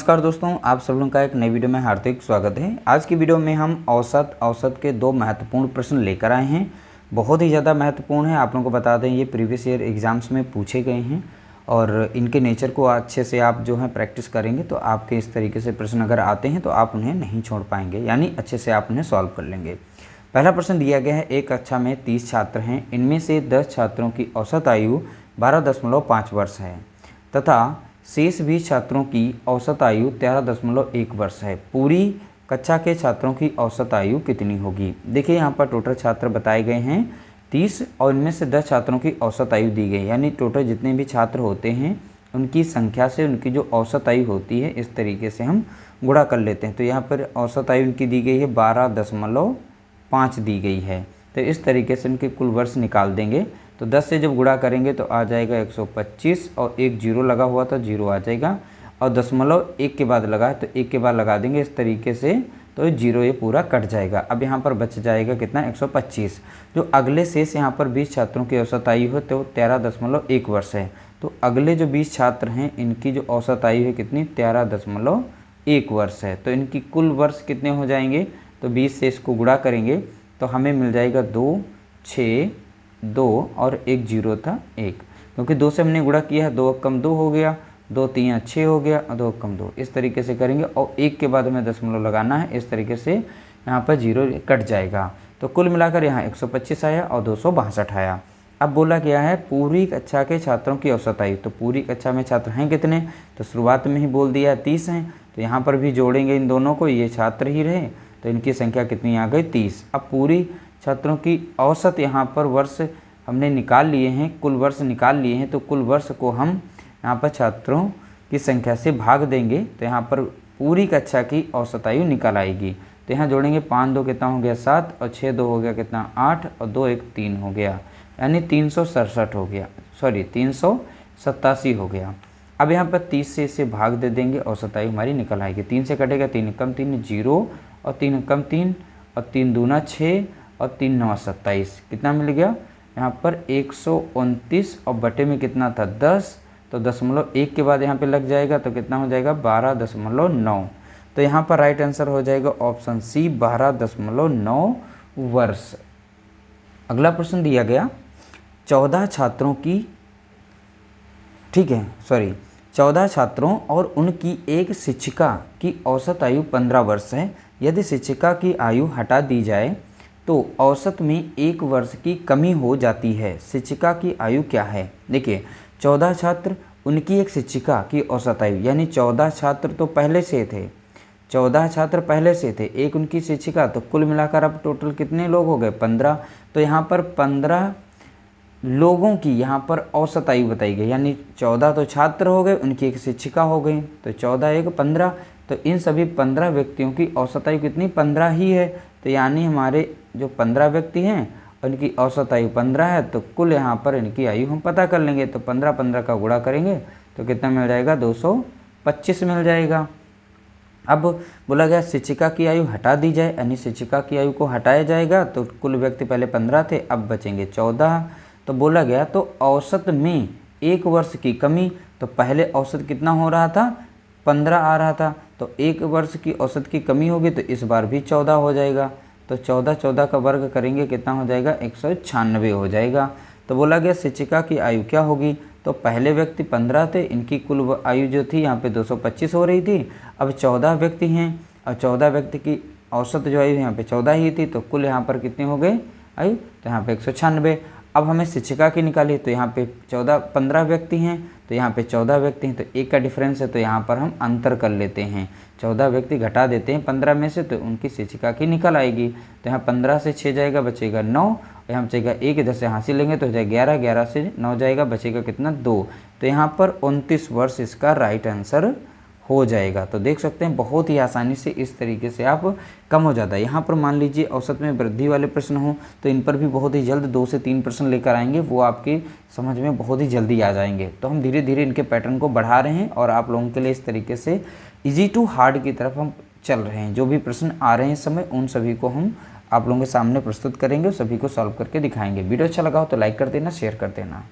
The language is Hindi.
नमस्कार दोस्तों, आप सब लोगों का एक नई वीडियो में हार्दिक स्वागत है। आज की वीडियो में हम औसत के दो महत्वपूर्ण प्रश्न लेकर आए हैं। बहुत ही ज़्यादा महत्वपूर्ण है। आप लोगों को बता दें, ये प्रीवियस ईयर एग्ज़ाम्स में पूछे गए हैं और इनके नेचर को अच्छे से आप जो है प्रैक्टिस करेंगे तो आपके इस तरीके से प्रश्न अगर आते हैं तो आप उन्हें नहीं छोड़ पाएंगे, यानी अच्छे से आप उन्हें सॉल्व कर लेंगे। पहला प्रश्न दिया गया है, एक कक्षा में 30 छात्र हैं, इनमें से 10 छात्रों की औसत आयु 12.5 वर्ष है तथा शेष 20 छात्रों की औसत आयु 13.1 वर्ष है। पूरी कक्षा के छात्रों की औसत आयु कितनी होगी? देखिए यहाँ पर टोटल छात्र बताए गए हैं 30 और इनमें से 10 छात्रों की औसत आयु दी गई, यानी टोटल जितने भी छात्र होते हैं उनकी संख्या से उनकी जो औसत आयु होती है इस तरीके से हम गुणा कर लेते हैं। तो यहाँ पर औसत आयु उनकी दी गई है 12.5 दी गई है, तो इस तरीके से उनके कुल वर्ष निकाल देंगे। तो 10 से जब गुणा करेंगे तो आ जाएगा 125 और एक जीरो लगा हुआ था, जीरो आ जाएगा और दशमलव एक के बाद लगा है तो एक के बाद लगा देंगे इस तरीके से, तो जीरो ये पूरा कट जाएगा। अब यहाँ पर बच जाएगा कितना? 125। जो अगले शेष यहाँ पर 20 छात्रों की औसत आयु है तो 13.1 वर्ष है। तो अगले जो 20 छात्र हैं इनकी जो औसत आयु है कितनी? 13.1 वर्ष है। तो इनकी कुल वर्ष कितने हो जाएंगे? तो 20 से इसको गुणा करेंगे तो हमें मिल जाएगा 2, 6, 2 और एक जीरो था 1, क्योंकि 2 से हमने गुणा किया है, 2 कम 2 हो गया, 2 3 6 हो गया और 2 कम 2, इस तरीके से करेंगे और 1 के बाद हमें दशमलव लगाना है, इस तरीके से यहाँ पर जीरो कट जाएगा। तो कुल मिलाकर यहाँ 125 आया और 262 आया। अब बोला गया है पूरी कक्षा के छात्रों की औसत आयु। तो पूरी कक्षा में छात्र हैं कितने? तो शुरुआत में ही बोल दिया 30 हैं, तो यहाँ पर भी जोड़ेंगे इन दोनों को, ये छात्र ही रहे तो इनकी संख्या कितनी आ गई? 30। अब पूरी छात्रों की औसत यहाँ पर वर्ष हमने निकाल लिए हैं, कुल वर्ष निकाल लिए हैं, तो कुल वर्ष को हम यहाँ पर छात्रों की संख्या से भाग देंगे तो यहाँ पर पूरी कक्षा की औसत आयु निकल आएगी। तो यहाँ जोड़ेंगे 5 2 कितना हो गया? 7 और 6 2 हो गया कितना? 8 और 2 1 3 हो गया, यानी 367 हो गया, सॉरी 387 हो गया। अब यहाँ पर 30 से इसे भाग दे देंगे, औसत आयु हमारी निकल आएगी। 3 से कटेगा 3 कम 3 0 और 3 कम 3 और 3 दूना 6 और 3 9 27, कितना मिल गया? यहाँ पर 129 और बटे में कितना था? 10, तो दशमलव एक के बाद यहाँ पे लग जाएगा तो कितना हो जाएगा? 12.9। तो यहाँ पर राइट आंसर हो जाएगा ऑप्शन सी, 12.9 वर्ष। अगला प्रश्न दिया गया, 14 छात्रों की, ठीक है, सॉरी 14 छात्रों और उनकी एक शिक्षिका की औसत आयु 15 वर्ष है। यदि शिक्षिका की आयु हटा दी जाए तो औसत में 1 वर्ष की कमी हो जाती है। शिक्षिका की आयु क्या है? देखिए 14 छात्र, उनकी एक शिक्षिका की औसत आयु, यानी 14 छात्र तो पहले से थे, 14 छात्र पहले से थे, एक उनकी शिक्षिका, तो कुल मिलाकर अब टोटल कितने लोग हो गए? 15। तो यहाँ पर 15 लोगों की यहाँ पर औसत आयु बताई गई, यानी 14 तो छात्र हो गए, उनकी एक शिक्षिका हो गई, तो 14 1 15, तो इन सभी 15 व्यक्तियों की औसत आयु कितनी? 15 ही है। तो यानी हमारे जो 15 व्यक्ति हैं उनकी औसत आयु 15 है, तो कुल यहाँ पर इनकी आयु हम पता कर लेंगे। तो 15 का गुणा करेंगे तो कितना मिल जाएगा? 225 मिल जाएगा। अब बोला गया शिक्षिका की आयु हटा दी जाए, यानी शिक्षिका की आयु को हटाया जाएगा तो कुल व्यक्ति पहले 15 थे, अब बचेंगे 14। तो बोला गया तो औसत में 1 वर्ष की कमी, तो पहले औसत कितना हो रहा था? 15 आ रहा था, तो 1 वर्ष की औसत की कमी होगी तो इस बार भी 14 हो जाएगा। तो 14 का वर्ग करेंगे कितना हो जाएगा? 196 हो जाएगा। तो बोला गया शिक्षिका की आयु क्या होगी? तो पहले व्यक्ति 15 थे, इनकी कुल आयु जो थी यहाँ पे 225 हो रही थी, अब 14 व्यक्ति हैं और 14 व्यक्ति की औसत जो आयु यहाँ पे 14 ही थी, तो कुल यहाँ पर कितने हो गए आयु? तो यहाँ पे 196। अब हमें शिक्षिका की निकाली, तो यहाँ पे 15 व्यक्ति हैं, तो यहाँ पे 14 व्यक्ति हैं, तो 1 का डिफरेंस है, तो यहाँ पर हम अंतर कर लेते हैं, 14 व्यक्ति घटा देते हैं 15 में से, तो उनकी शिक्षिका की निकल आएगी। तो यहाँ 15 से 6 जाएगा, बचेगा 9, और यहाँ बचेगा 1, इधर से हासिल लेंगे तो हो जाएगा 11, 11 से 9 जाएगा, बचेगा कितना? 2। तो यहाँ पर 29 वर्ष इसका राइट आंसर हो जाएगा। तो देख सकते हैं बहुत ही आसानी से इस तरीके से आप कम हो जाता है। यहाँ पर मान लीजिए औसत में वृद्धि वाले प्रश्न हो तो इन पर भी बहुत ही जल्द 2 से 3 प्रश्न लेकर आएंगे, वो आपकी समझ में बहुत ही जल्दी आ जाएंगे। तो हम धीरे धीरे इनके पैटर्न को बढ़ा रहे हैं और आप लोगों के लिए इस तरीके से ईजी टू हार्ड की तरफ हम चल रहे हैं। जो भी प्रश्न आ रहे हैं इस समय उन सभी को हम आप लोगों के सामने प्रस्तुत करेंगे, सभी को सॉल्व करके दिखाएंगे। वीडियो अच्छा लगा हो तो लाइक कर देना, शेयर कर देना।